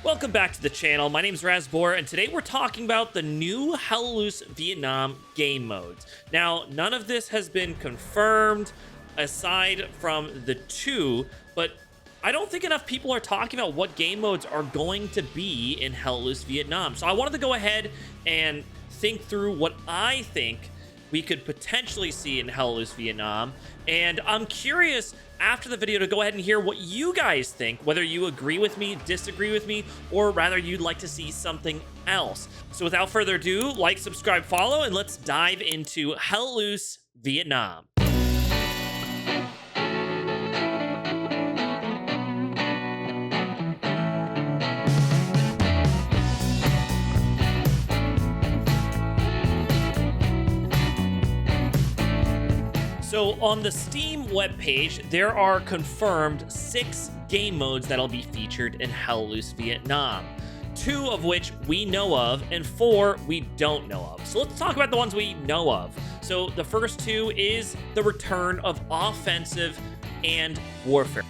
Welcome back to the channel. My name's Razbor, and today we're talking about the new HLL Vietnam game modes. Now, none of this has been confirmed aside from the two, but I don't think enough people are talking about what game modes are going to be in HLL Vietnam. So I wanted to go ahead and think through what I think we could potentially see in HLL Vietnam, and I'm curious after the video to go ahead and hear what you guys think, whether you agree with me, disagree with me, or rather you'd like to see something else. So without further ado, like, subscribe, follow, and let's dive into HLL Vietnam. So on the Steam webpage, there are confirmed 6 game modes that'll be featured in HLL Vietnam. 2 of which we know of, and 4 we don't know of. So let's talk about the ones we know of. So the first 2 is the return of offensive and warfare.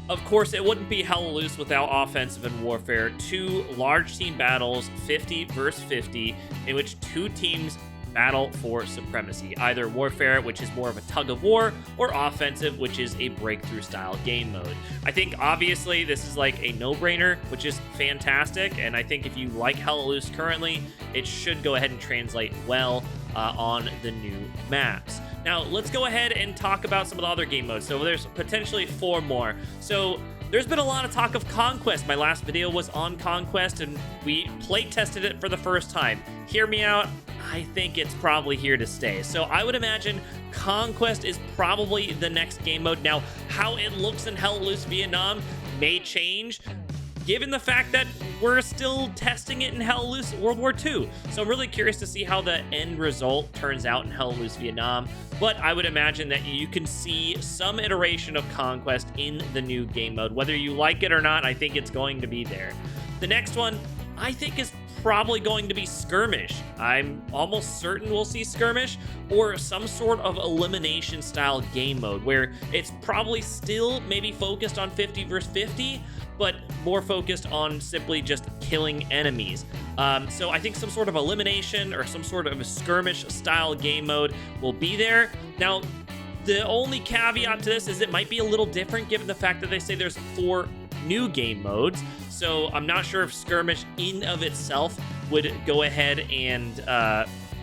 Of course, it wouldn't be HLL without offensive and warfare. 2 large team battles, 50 versus 50, in which 2 teams battle for supremacy, either warfare, which is more of a tug of war, or offensive, which is a breakthrough style game mode. I think obviously this is like a no-brainer, which is fantastic, and I think if you like HLL currently, it should go ahead and translate well on the new maps. Now let's go ahead and talk about some of the other game modes. So there's potentially 4 more. So there's been a lot of talk of Conquest. My last video was on Conquest, and we play tested it for the first time. Hear me out. I think it's probably here to stay. So I would imagine Conquest is probably the next game mode. Now, how it looks in HLL Vietnam may change, given the fact that we're still testing it in HLL World War II. So I'm really curious to see how the end result turns out in HLL Vietnam. But I would imagine that you can see some iteration of Conquest in the new game mode. Whether you like it or not, I think it's going to be there. The next one, I think, is probably going to be Skirmish. I'm almost certain we'll see Skirmish, or some sort of elimination style game mode where it's probably still maybe focused on 50 versus 50, but more focused on simply just killing enemies. So I think some sort of elimination or some sort of skirmish style game mode will be there. Now, the only caveat to this is it might be a little different given the fact that they say there's 4 new game modes. So I'm not sure if Skirmish in of itself would go ahead and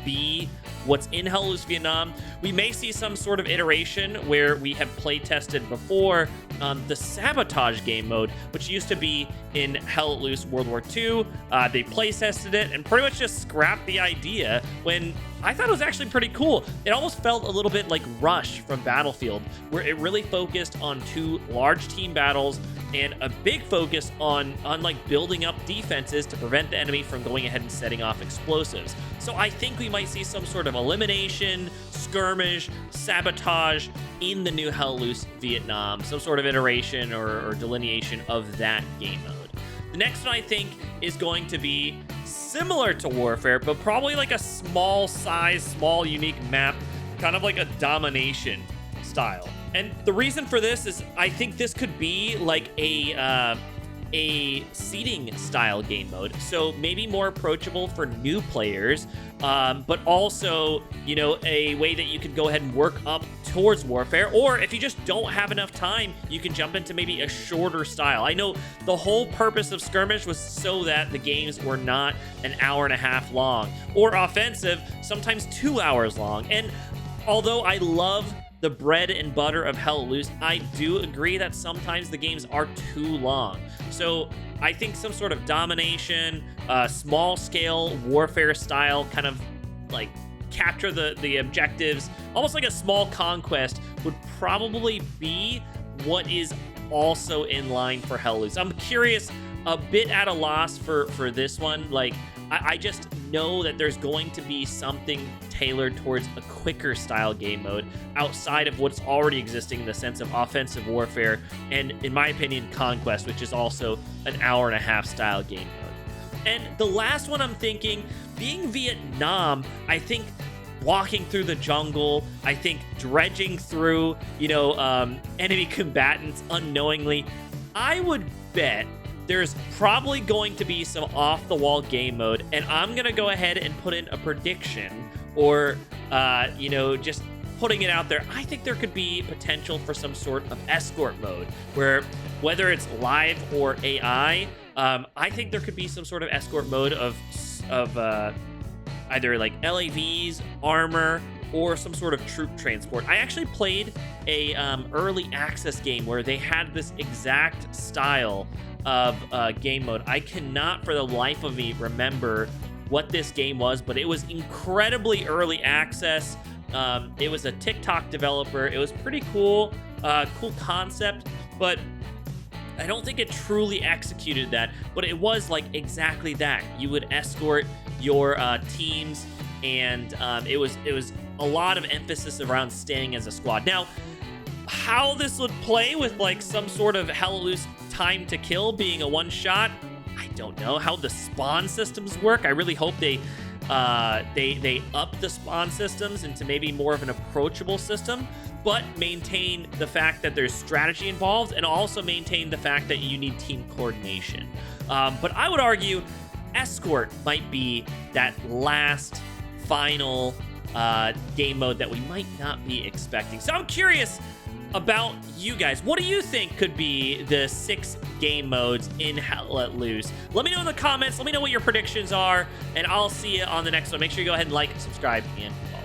be what's in HLL Vietnam. We may see some sort of iteration where we have play tested before the Sabotage game mode, which used to be in HLL World War II. They play tested it and pretty much just scrapped the idea when I thought it was actually pretty cool. It almost felt a little bit like Rush from Battlefield, where it really focused on 2 large team battles and a big focus on like building up defenses to prevent the enemy from going ahead and setting off explosives. So I think we might see some sort of elimination, skirmish, sabotage in the new HLL Vietnam, some sort of iteration or delineation of that game mode. The next one I think is going to be similar to Warfare, but probably like a small size, small unique map, kind of like a domination style. And the reason for this is I think this could be like a seeding style game mode, so maybe more approachable for new players, but also, you know, a way that you could go ahead and work up towards Warfare, or if you just don't have enough time, you can jump into maybe a shorter style. I know the whole purpose of Skirmish was so that the games were not an hour and a half long, or offensive, sometimes 2 hours long. And although I love the bread and butter of HLL, I do agree that sometimes the games are too long. So I think some sort of domination, small scale warfare style, kind of like capture the objectives, almost like a small Conquest, would probably be what is also in line for HLL. I'm curious, a bit at a loss for this one. Like, I just know that there's going to be something tailored towards a quicker style game mode outside of what's already existing in the sense of offensive warfare and, in my opinion, Conquest, which is also an hour and a half style game mode. And the last one I'm thinking, being Vietnam, I think walking through the jungle, I think dredging through, enemy combatants unknowingly, I would bet there's probably going to be some off-the-wall game mode, and I'm gonna go ahead and put in a prediction, or you know, just putting it out there. I think there could be potential for some sort of escort mode, where whether it's live or AI, I think there could be some sort of escort mode of either like LAVs, armor, or some sort of troop transport. I actually played a early access game where they had this exact style of game mode. I cannot for the life of me remember what this game was, but it was incredibly early access. It was a TikTok developer. It was pretty cool, cool concept, but I don't think it truly executed that. But it was like exactly that. You would escort your teams, and it was a lot of emphasis around staying as a squad. Now, how this would play with like some sort of Hell Loose time to kill being a one shot, I don't know. How the spawn systems work, I really hope they up the spawn systems into maybe more of an approachable system, but maintain the fact that there's strategy involved, and also maintain the fact that you need team coordination. But I would argue Escort might be that last final game mode that we might not be expecting. So I'm curious about you guys. What do you think could be the 6 game modes in Hell Let Loose? Let me know in the comments. Let me know what your predictions are, and I'll see you on the next one. Make sure you go ahead and like, subscribe, and follow.